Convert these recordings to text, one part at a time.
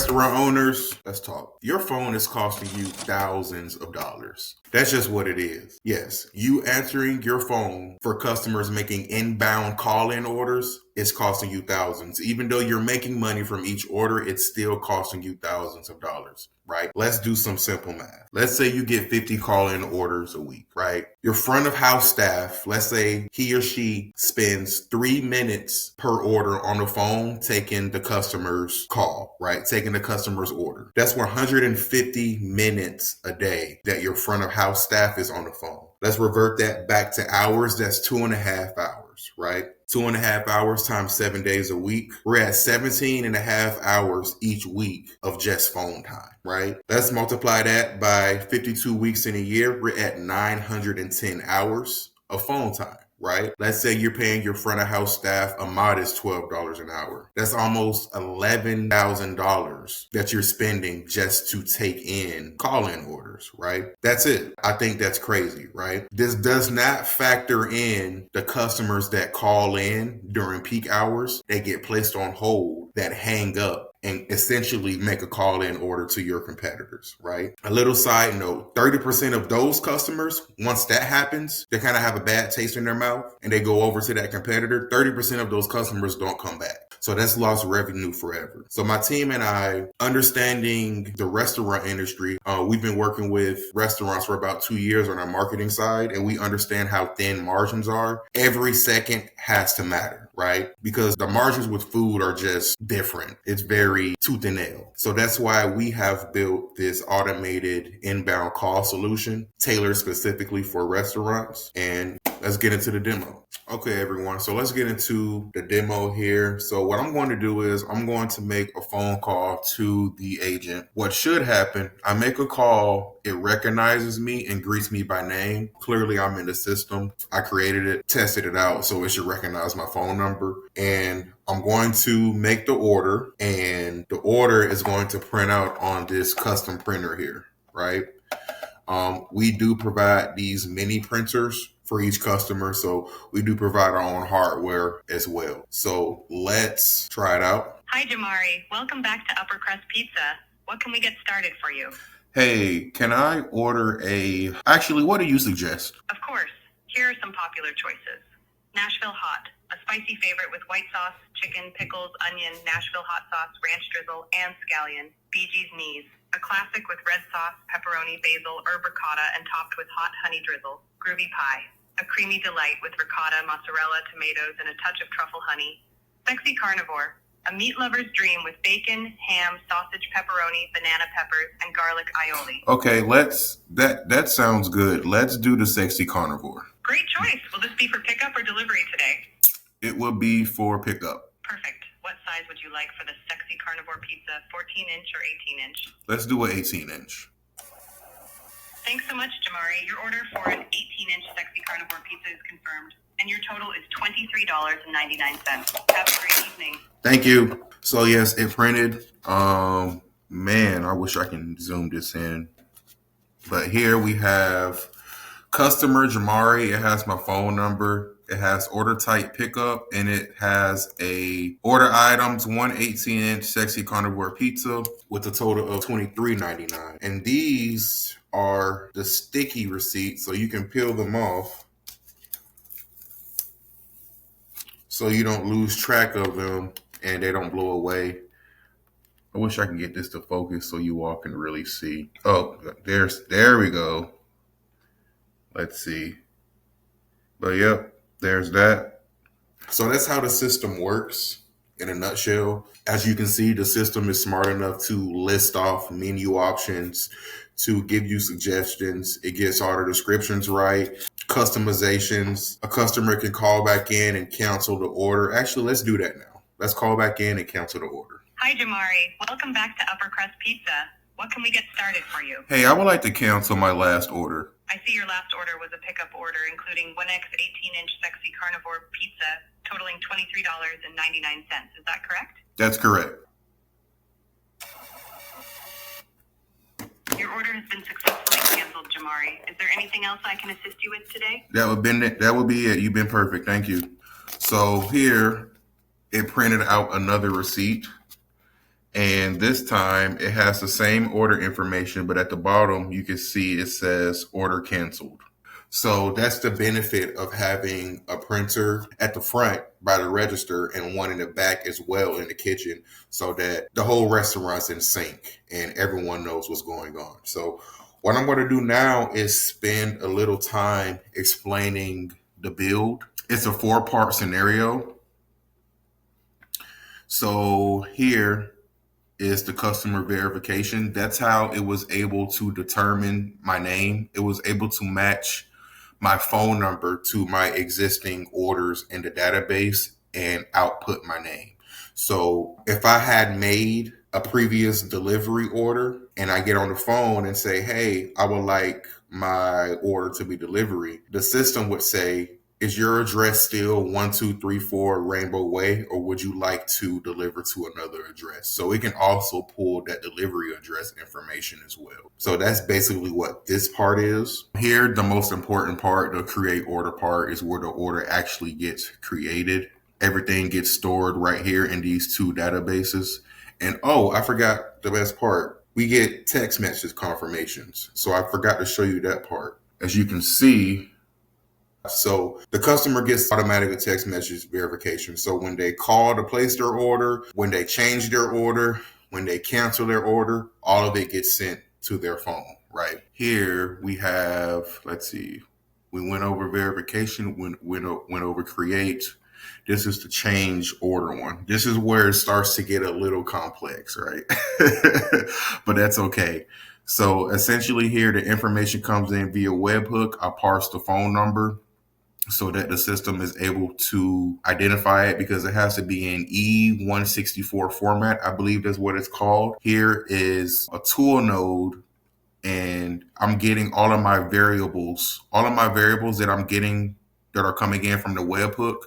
Restaurant owners, let's talk. Your phone is costing you thousands of dollars. That's just what it is. Yes, you answering your phone for customers making inbound call-in orders is costing you thousands. Even though you're making money from each order, it's still costing you thousands of dollars, right? Let's do some simple math. Let's say you get 50 call-in orders a week, right? Your front of house staff, let's say he or she spends 3 minutes per order on the phone taking the customer's call, right? Taking the customer's order. That's 150 minutes a day that your front of house staff is on the phone. Let's revert that back to hours. That's 2.5 hours, right? 2.5 hours times 7 days a week. We're at 17.5 hours each week of just phone time, right? Let's multiply that by 52 weeks in a year. We're at 910 hours of phone time, right? Let's say you're paying your front of house staff a modest $12 an hour. That's almost $11,000 that you're spending just to take in call-in orders, right? That's it. I think that's crazy, right? This does not factor in the customers that call in during peak hours, that get placed on hold, that hang up and essentially make a call-in order to your competitors, right? A little side note, 30% of those customers, once that happens, they kind of have a bad taste in their mouth and they go over to that competitor. 30% of those customers don't come back. So that's lost revenue forever. So my team and I, understanding the restaurant industry, we've been working with restaurants for about 2 years on our marketing side, and we understand how thin margins are. Every second has to matter, right? Because the margins with food are just different. It's very tooth and nail. So that's why we have built this automated inbound call solution tailored specifically for restaurants. And let's get into the demo. Okay, everyone. So let's get into the demo here. So what I'm going to do is I'm going to make a phone call to the agent. What should happen, I make a call, it recognizes me and greets me by name. Clearly, I'm in the system. I created it, tested it out, so it should recognize my phone number. And I'm going to make the order, and the order is going to print out on this custom printer here, right? We do provide these mini printers for each customer, so we do provide our own hardware as well. So let's try it out. Hi, Jamari. Welcome back to Upper Crust Pizza. What can we get started for you? Hey, can I order actually, what do you suggest? Of course. Here are some popular choices. Nashville Hot, a spicy favorite with white sauce, chicken, pickles, onion, Nashville hot sauce, ranch drizzle, and scallion. Bee Gees Knees, a classic with red sauce, pepperoni, basil, herb ricotta, and topped with hot honey drizzle. Groovy Pie, a creamy delight with ricotta, mozzarella, tomatoes, and a touch of truffle honey. Sexy Carnivore, a meat lover's dream with bacon, ham, sausage, pepperoni, banana peppers, and garlic aioli. Okay, that sounds good. Let's do the Sexy Carnivore. Great choice. Will this be for pickup or delivery today? It will be for pickup. Perfect. What size would you like for the Sexy Carnivore pizza, 14-inch or 18-inch? Let's do an 18-inch. Thanks so much, Jamari. Your order for an 18-inch Sexy Carnivore pizza is confirmed, and your total is $23.99. Have a great evening. Thank you. So yes, it printed. Man, I wish I can zoom this in. But here we have customer Jamari. It has my phone number. It has order type pickup, and it has a order items, one 18-inch Sexy Carnivore pizza with a total of $23.99. And these are the sticky receipts, so you can peel them off so you don't lose track of them and they don't blow away. I wish I can get this to focus so you all can really see. Oh, there we go. Let's see. But yep, there's that. So that's how the system works in a nutshell. As you can see, the system is smart enough to list off menu options, to give you suggestions. It gets all the descriptions right, customizations. A customer can call back in and cancel the order. Actually, let's do that now. Let's call back in and cancel the order. Hi, Jamari. Welcome back to Upper Crust Pizza. What can we get started for you? Hey, I would like to cancel my last order. I see your last order was a pickup order, including 1X 18-inch Sexy Carnivore pizza, totaling $23.99. Is that correct? That's correct. Your order has been successfully canceled, Jamari. Is there anything else I can assist you with today? That would be it. You've been perfect. Thank you. So here, it printed out another receipt. And this time it has the same order information, but at the bottom you can see it says order canceled. So that's the benefit of having a printer at the front by the register and one in the back as well in the kitchen, so that the whole restaurant's in sync and everyone knows what's going on. So what I'm going to do now is spend a little time explaining the build. It's a 4-part scenario. So here is the customer verification. That's how it was able to determine my name. It was able to match my phone number to my existing orders in the database and output my name. So if I had made a previous delivery order and I get on the phone and say, hey, I would like my order to be delivery, the system would say, is your address still 1234 Rainbow Way, or would you like to deliver to another address? So it can also pull that delivery address information as well. So that's basically what this part is. Here, the most important part, the create order part, is where the order actually gets created. Everything gets stored right here in these two databases. And oh, I forgot the best part. We get text message confirmations. So I forgot to show you that part. As you can see, so the customer gets automatic text message verification. So when they call to place their order, when they change their order, when they cancel their order, all of it gets sent to their phone, right? Here we have, let's see, we went over verification, went over create. This is the change order one. This is where it starts to get a little complex, right? But that's okay. So essentially here, the information comes in via webhook. I parse the phone number so that the system is able to identify it, because it has to be in E164 format. I believe that's what it's called. Here is a tool node, and I'm getting all of my variables that I'm getting that are coming in from the webhook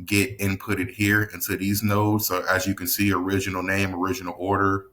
get inputted here into these nodes. So as you can see, original name, original order,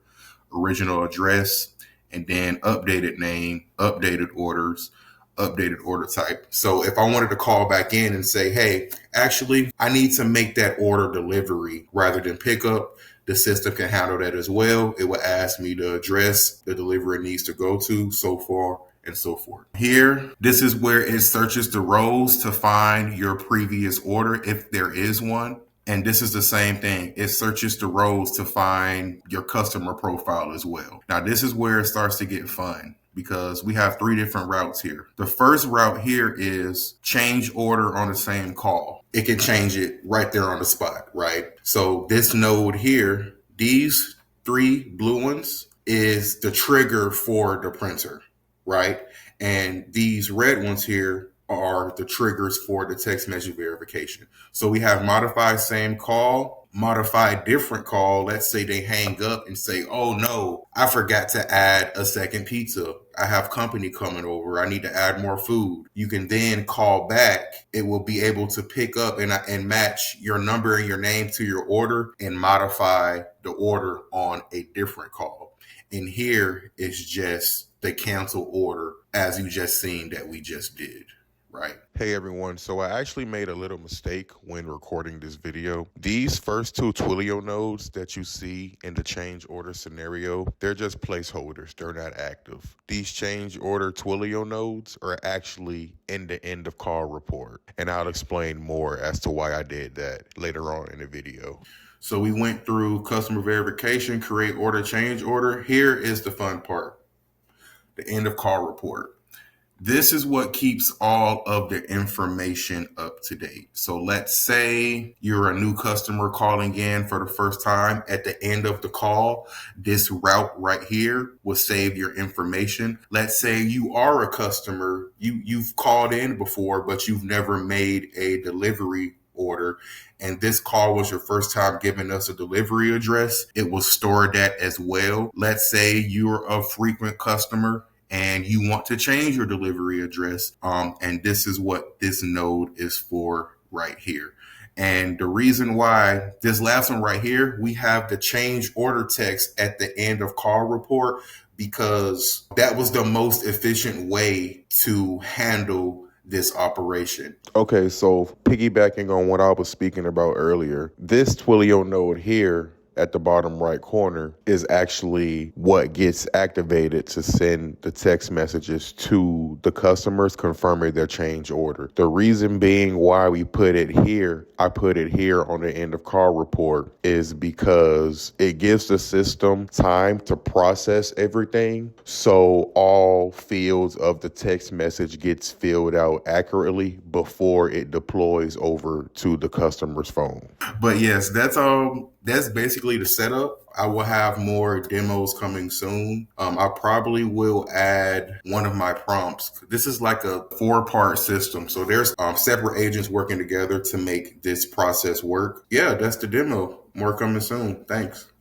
original address, and then updated name, updated orders, updated order type. So if I wanted to call back in and say, hey, actually, I need to make that order delivery rather than pickup, the system can handle that as well. It will ask me the address the delivery needs to go to, so far and so forth. Here, this is where it searches the rows to find your previous order, if there is one. And this is the same thing. It searches the rows to find your customer profile as well. Now, this is where it starts to get fun, because we have 3 different routes here. The first route here is change order on the same call. It can change it right there on the spot, right? So this node here, these 3 blue ones, is the trigger for the printer, right? And these red ones here are the triggers for the text message verification. So we have modify same call, modify different call. Let's say they hang up and say, oh no, I forgot to add a second pizza. I have company coming over. I need to add more food. You can then call back. It will be able to pick up and match your number and your name to your order and modify the order on a different call. And here is just the cancel order, as you just seen that we just did. Right. Hey everyone, so I actually made a little mistake when recording this video. These first 2 Twilio nodes that you see in the change order scenario, they're just placeholders. They're not active. These change order Twilio nodes are actually in the end of call report. And I'll explain more as to why I did that later on in the video. So we went through customer verification, create order, change order. Here is the fun part, the end of call report. This is what keeps all of the information up to date. So let's say you're a new customer calling in for the first time. At the end of the call, this route right here will save your information. Let's say you are a customer, you've called in before, but you've never made a delivery order, and this call was your first time giving us a delivery address. It will store that as well. Let's say you're a frequent customer and you want to change your delivery address. And this is what this node is for right here. And the reason why this last one right here, we have the change order text at the end of call report, because that was the most efficient way to handle this operation. Okay, so piggybacking on what I was speaking about earlier, this Twilio node here at the bottom right corner is actually what gets activated to send the text messages to the customers confirming their change order. The reason being why we put it here, I put it here on the end of call report, is because it gives the system time to process everything, so all fields of the text message gets filled out accurately before it deploys over to the customer's phone. But yes, that's basically the setup. I will have more demos coming soon. I probably will add one of my prompts. This is like a 4-part system. So there's separate agents working together to make this process work. Yeah, that's the demo. More coming soon. Thanks.